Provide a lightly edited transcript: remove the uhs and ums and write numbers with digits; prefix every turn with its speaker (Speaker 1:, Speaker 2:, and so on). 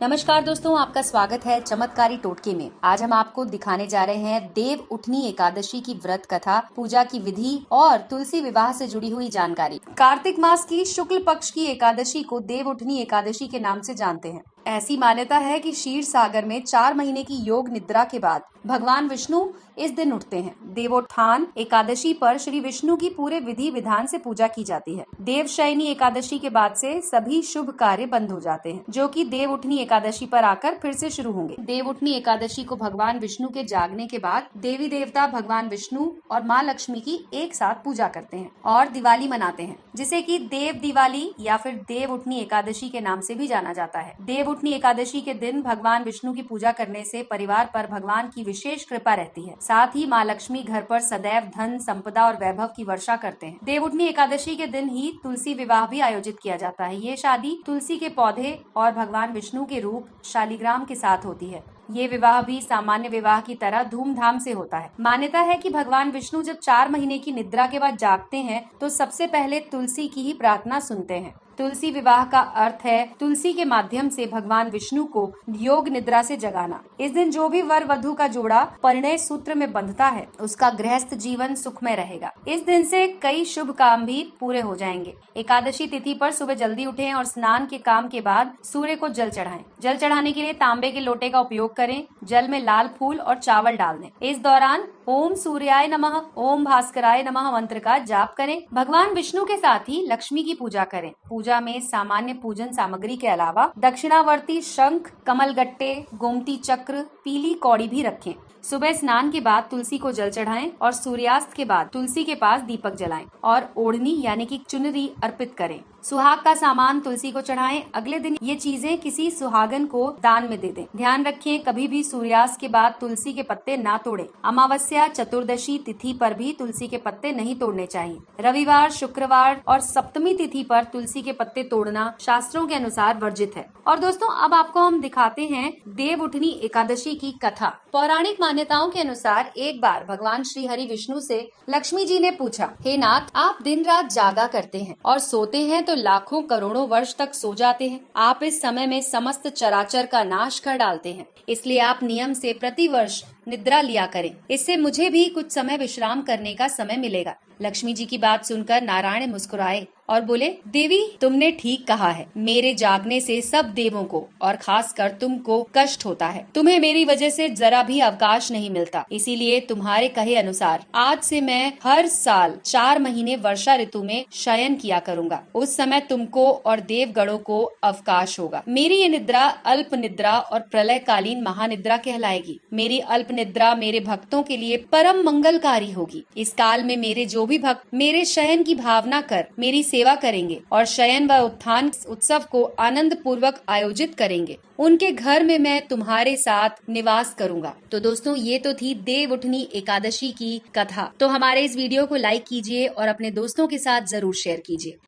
Speaker 1: नमस्कार दोस्तों, आपका स्वागत है चमत्कारी टोटके में। आज हम आपको दिखाने जा रहे हैं देव उठनी एकादशी की व्रत कथा, पूजा की विधि और तुलसी विवाह से जुड़ी हुई जानकारी। कार्तिक मास की शुक्ल पक्ष की एकादशी को देव उठनी एकादशी के नाम से जानते हैं। ऐसी मान्यता है कि क्षीर सागर में 4 महीने की योग निद्रा के बाद भगवान विष्णु इस दिन उठते हैं। देवोत्थान एकादशी पर श्री विष्णु की पूरे विधि विधान से पूजा की जाती है। देवशयनी एकादशी के बाद से सभी शुभ कार्य बंद हो जाते हैं, जो कि देव उठनी एकादशी पर आकर फिर से शुरू होंगे। देव उठनी एकादशी को भगवान विष्णु के जागने के बाद देवी देवता भगवान विष्णु और माँ लक्ष्मी की एक साथ पूजा करते हैं और दिवाली मनाते हैं, जिसे कि देव दिवाली या फिर देव उठनी एकादशी के नाम से भी जाना जाता है। देव उठनी एकादशी के दिन भगवान विष्णु की पूजा करने से परिवार पर भगवान की विशेष कृपा रहती है। साथ ही माँ लक्ष्मी घर पर सदैव धन, संपदा और वैभव की वर्षा करते हैं। देव उठनी एकादशी के दिन ही तुलसी विवाह भी आयोजित किया जाता है। ये शादी तुलसी के पौधे और भगवान विष्णु के रूप शालिग्राम के साथ होती है। ये विवाह भी सामान्य विवाह की तरह धूमधाम से होता है। मान्यता है कि भगवान विष्णु जब 4 महीने की निद्रा के बाद जागते हैं तो सबसे पहले तुलसी की ही प्रार्थना सुनते हैं। तुलसी विवाह का अर्थ है तुलसी के माध्यम से भगवान विष्णु को योग निद्रा से जगाना। इस दिन जो भी वर वधु का जोड़ा परिणय सूत्र में बंधता है, उसका गृहस्थ जीवन सुखमय रहेगा। इस दिन से कई शुभ काम भी पूरे हो जाएंगे। एकादशी तिथि पर सुबह जल्दी उठें और स्नान के काम के बाद सूर्य को जल चढ़ाएं। जल चढ़ाने के लिए तांबे के लोटे का उपयोग करें। जल में लाल फूल और चावल डाल दें। इस दौरान ओम सूर्याय नमः, ओम भास्कराय नमः मंत्र का जाप करें। भगवान विष्णु के साथ ही लक्ष्मी की पूजा करें। पूजा में सामान्य पूजन सामग्री के अलावा दक्षिणावर्ती शंख, कमलगट्टे, गोमती चक्र, पीली कौड़ी भी रखें। सुबह स्नान के बाद तुलसी को जल चढ़ाएं और सूर्यास्त के बाद तुलसी के पास दीपक जलाएं और ओढ़नी यानी कि चुनरी अर्पित करें। सुहाग का सामान तुलसी को चढ़ाएं। अगले दिन ये चीजें किसी सुहागन को दान में दे दें। ध्यान रखें, कभी भी सूर्यास्त के बाद तुलसी के पत्ते ना तोड़ें। अमावस्या, चतुर्दशी तिथि पर भी तुलसी के पत्ते नहीं तोड़ने चाहिए। रविवार, शुक्रवार और सप्तमी तिथि पर तुलसी के पत्ते तोड़ना शास्त्रों के अनुसार वर्जित है। और दोस्तों, अब आपको हम दिखाते हैं देव उठनी एकादशी की कथा। पौराणिक मान्यताओं के अनुसार एक बार भगवान श्री हरि विष्णु से लक्ष्मी जी ने पूछा, हे नाथ, आप दिन रात जागा करते हैं और सोते हैं तो लाखों करोड़ों वर्ष तक सो जाते हैं। आप इस समय में समस्त चराचर का नाश कर डालते हैं, इसलिए आप नियम से प्रति वर्ष निद्रा लिया करें। इससे मुझे भी कुछ समय विश्राम करने का समय मिलेगा। लक्ष्मी जी की बात सुनकर नारायण मुस्कुराए और बोले, देवी, तुमने ठीक कहा है। मेरे जागने से सब देवों को और खासकर तुमको कष्ट होता है। तुम्हें मेरी वजह से जरा भी अवकाश नहीं मिलता, इसीलिए तुम्हारे कहे अनुसार आज से मैं हर साल 4 महीने वर्षा ऋतु में शयन किया करूंगा। उस समय तुमको और देवगणों को अवकाश होगा। मेरी ये निद्रा अल्प निद्रा और प्रलयकालीन महानिद्रा कहलाएगी। मेरी अल्प निद्रा मेरे भक्तों के लिए परम मंगलकारी होगी। इस काल में मेरे जो भी भक्त मेरे शयन की भावना कर मेरी सेवा करेंगे और शयन व उत्थान उत्सव को आनंद पूर्वक आयोजित करेंगे, उनके घर में मैं तुम्हारे साथ निवास करूंगा। तो दोस्तों, ये तो थी देव उठनी एकादशी की कथा। तो हमारे इस वीडियो को लाइक कीजिए और अपने दोस्तों के साथ जरूर शेयर कीजिए।